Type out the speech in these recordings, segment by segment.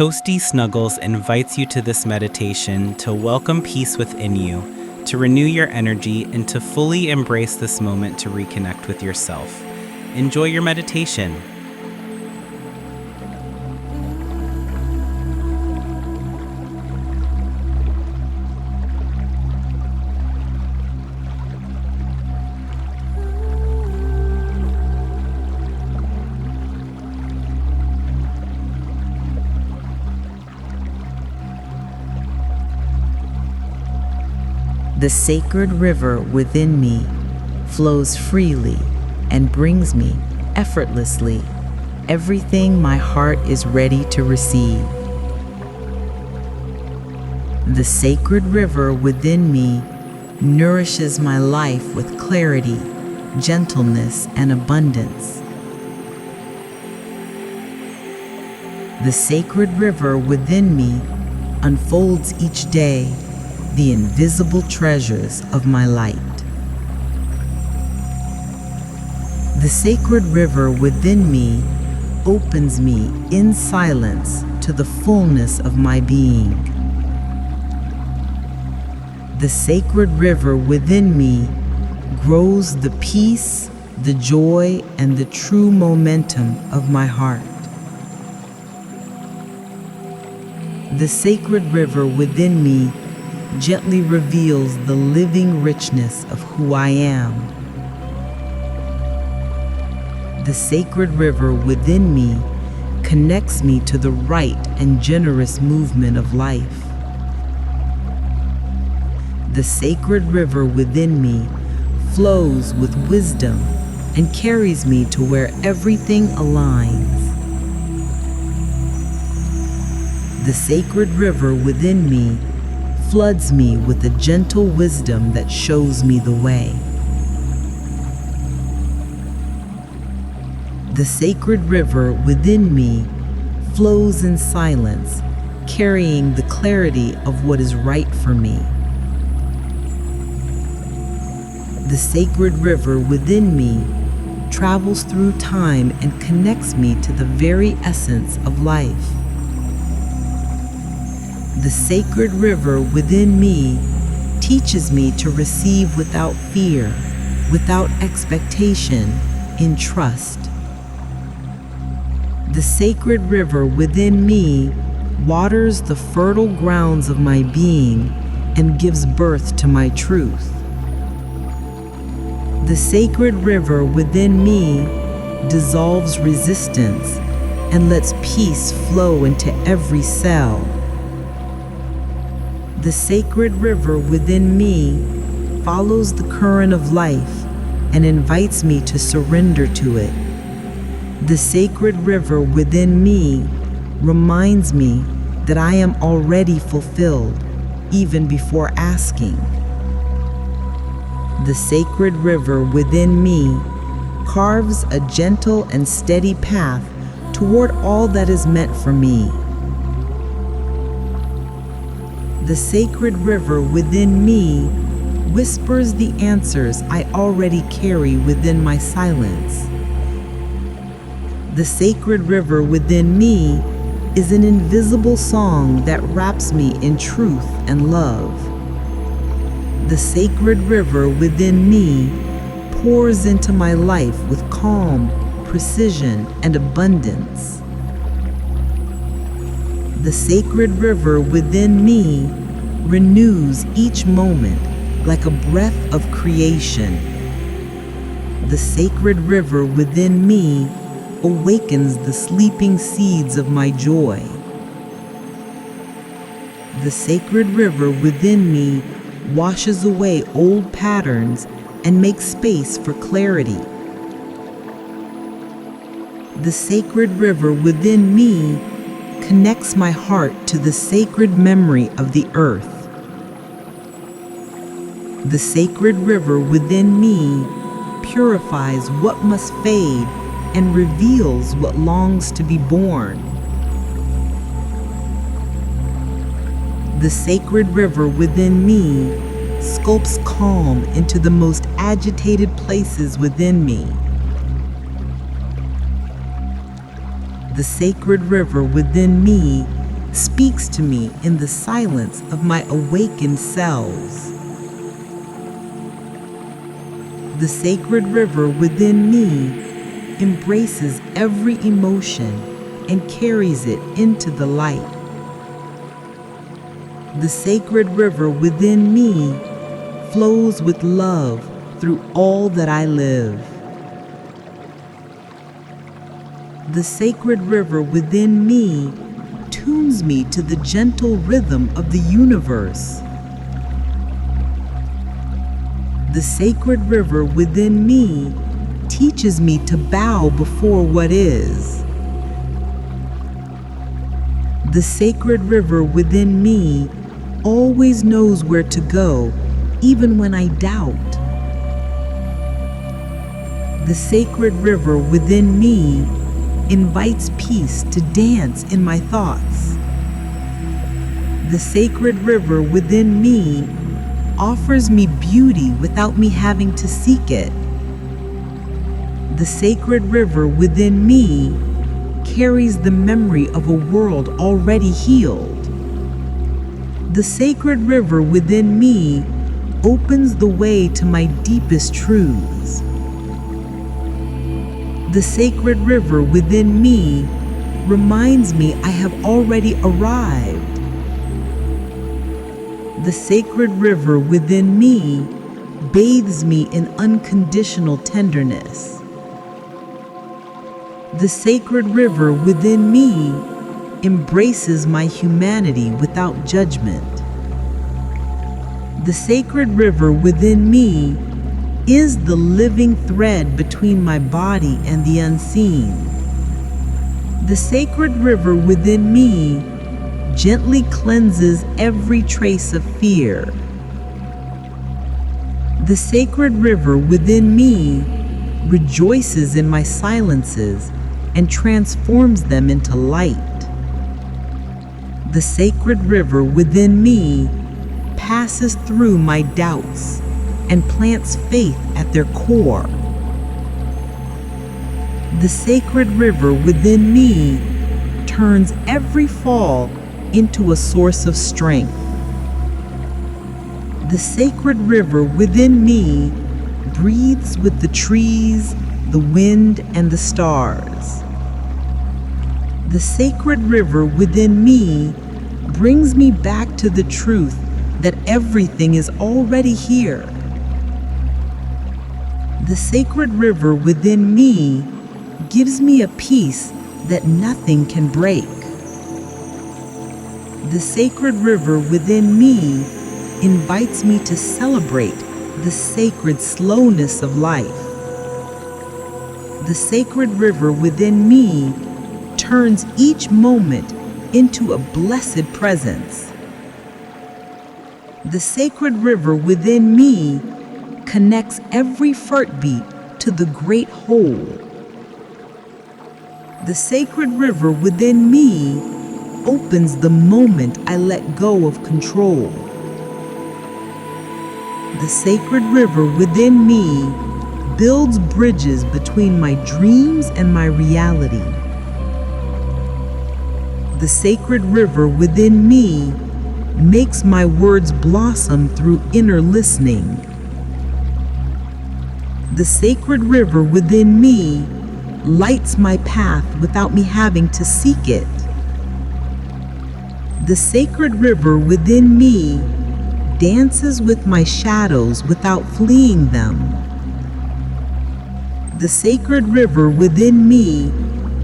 Toasty Snuggles invites you to this meditation to welcome peace within you, to renew your energy, and to fully embrace this moment to reconnect with yourself. Enjoy your meditation. The sacred river within me flows freely and brings me effortlessly everything my heart is ready to receive. The sacred river within me nourishes my life with clarity, gentleness, and abundance. The sacred river within me unfolds each day the invisible treasures of my light. The sacred river within me opens me in silence to the fullness of my being. The sacred river within me grows the peace, the joy, and the true momentum of my heart. The sacred river within me gently reveals the living richness of who I am. The sacred river within me connects me to the right and generous movement of life. The sacred river within me flows with wisdom and carries me to where everything aligns. The sacred river within me floods me with a gentle wisdom that shows me the way. The sacred river within me flows in silence, carrying the clarity of what is right for me. The sacred river within me travels through time and connects me to the very essence of life. The sacred river within me teaches me to receive without fear, without expectation, in trust. The sacred river within me waters the fertile grounds of my being and gives birth to my truth. The sacred river within me dissolves resistance and lets peace flow into every cell. The sacred river within me follows the current of life and invites me to surrender to it. The sacred river within me reminds me that I am already fulfilled, even before asking. The sacred river within me carves a gentle and steady path toward all that is meant for me. The sacred river within me whispers the answers I already carry within my silence. The sacred river within me is an invisible song that wraps me in truth and love. The sacred river within me pours into my life with calm, precision, and abundance. The sacred river within me renews each moment like a breath of creation. The sacred river within me awakens the sleeping seeds of my joy. The sacred river within me washes away old patterns and makes space for clarity. The sacred river within me connects my heart to the sacred memory of the earth. The sacred river within me purifies what must fade and reveals what longs to be born. The sacred river within me sculpts calm into the most agitated places within me. The sacred river within me speaks to me in the silence of my awakened selves. The sacred river within me embraces every emotion and carries it into the light. The sacred river within me flows with love through all that I live. The sacred river within me tunes me to the gentle rhythm of the universe. The sacred river within me teaches me to bow before what is. The sacred river within me always knows where to go, even when I doubt. The sacred river within me invites peace to dance in my thoughts. The sacred river within me offers me beauty without me having to seek it. The sacred river within me carries the memory of a world already healed. The sacred river within me opens the way to my deepest truths. The sacred river within me reminds me I have already arrived. The sacred river within me bathes me in unconditional tenderness. The sacred river within me embraces my humanity without judgment. The sacred river within me is the living thread between my body and the unseen. The sacred river within me gently cleanses every trace of fear. The sacred river within me rejoices in my silences and transforms them into light. The sacred river within me passes through my doubts and plants faith at their core. The sacred river within me turns every fall into a source of strength. The sacred river within me breathes with the trees, the wind, and the stars. The sacred river within me brings me back to the truth that everything is already here. The sacred river within me gives me a peace that nothing can break. The sacred river within me invites me to celebrate the sacred slowness of life. The sacred river within me turns each moment into a blessed presence. The sacred river within me connects every heartbeat to the great whole. The sacred river within me opens the moment I let go of control. The sacred river within me builds bridges between my dreams and my reality. The sacred river within me makes my words blossom through inner listening. The sacred river within me lights my path without me having to seek it. The sacred river within me dances with my shadows without fleeing them. The sacred river within me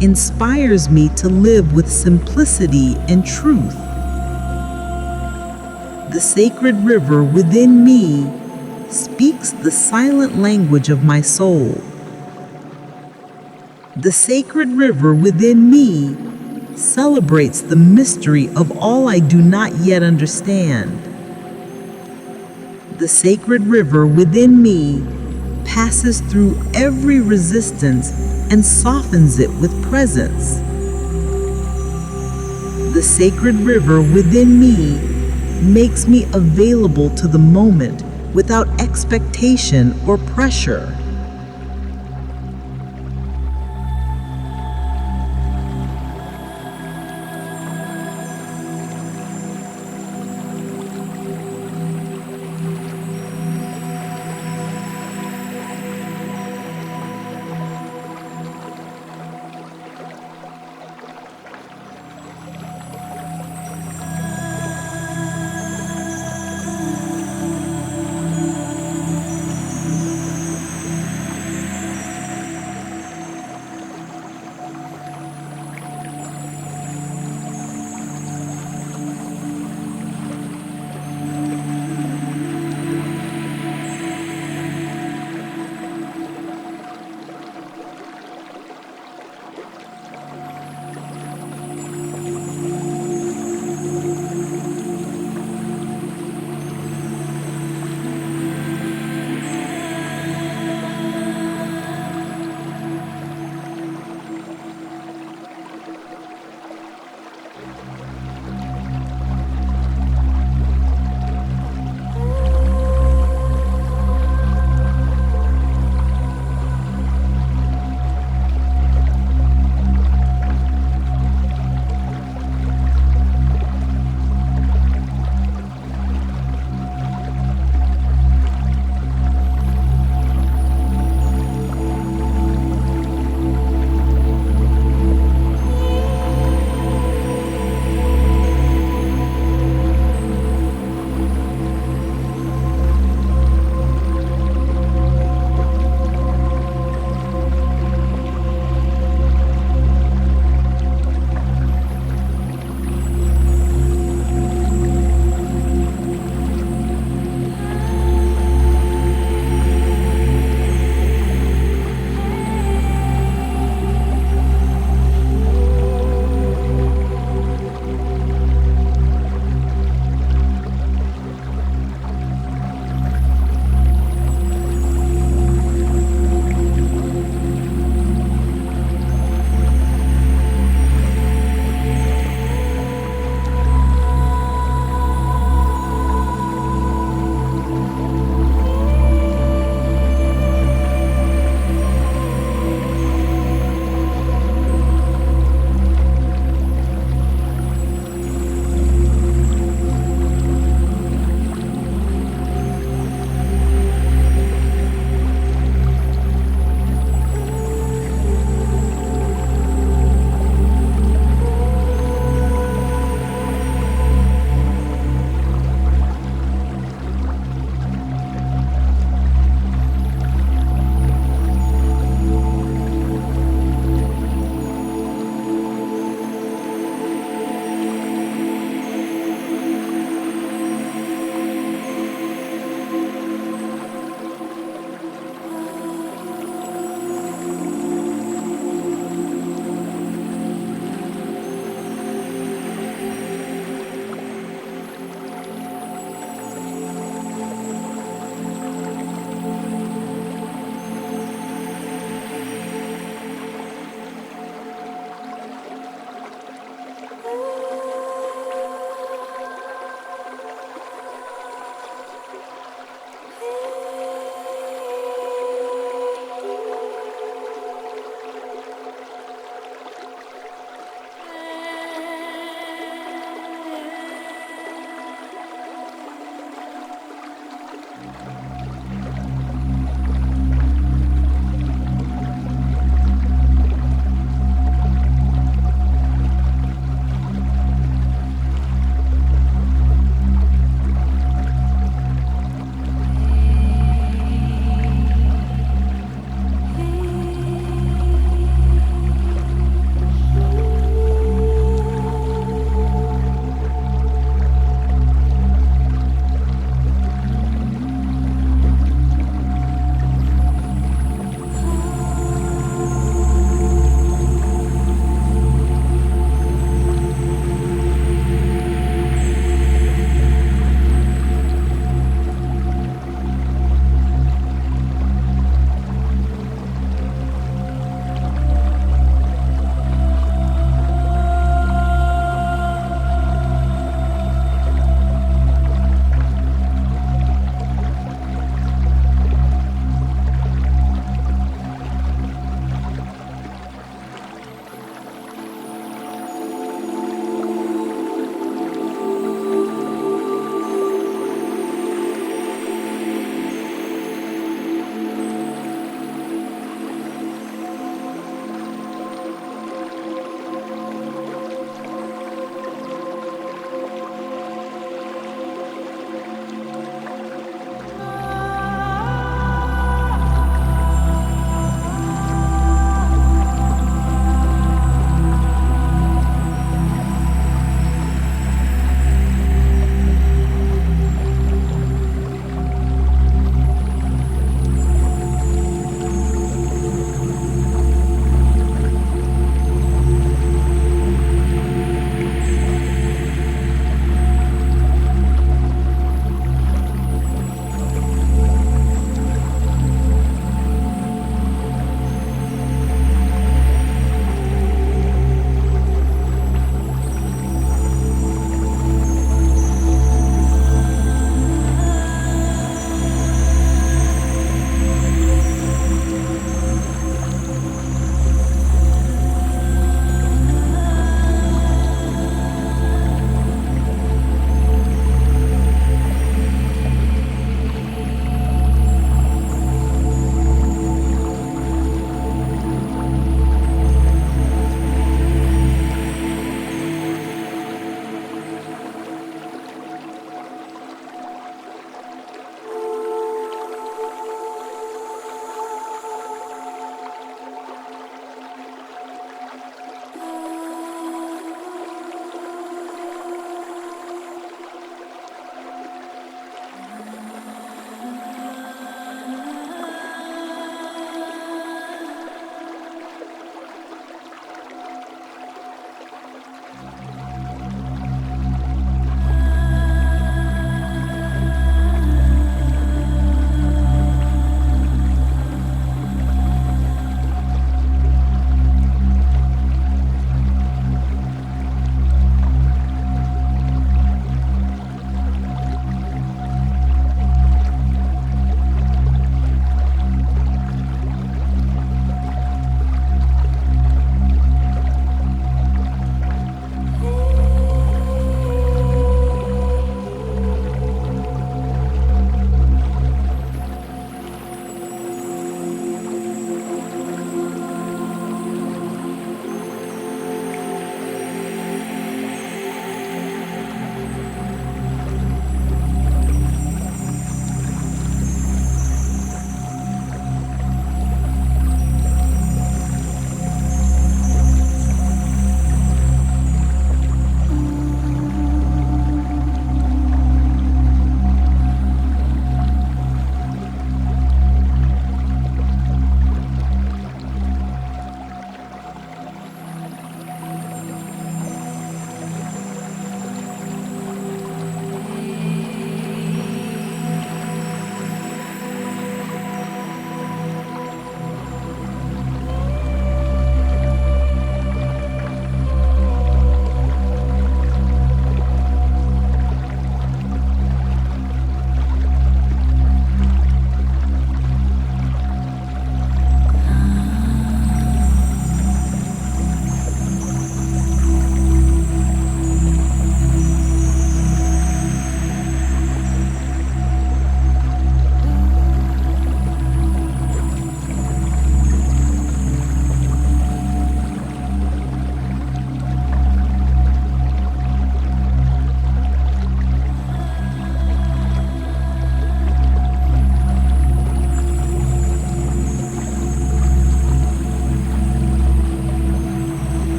inspires me to live with simplicity and truth. The sacred river within me speaks the silent language of my soul. The sacred river within me celebrates the mystery of all I do not yet understand. The sacred river within me passes through every resistance and softens it with presence. The sacred river within me makes me available to the moment without expectation or pressure.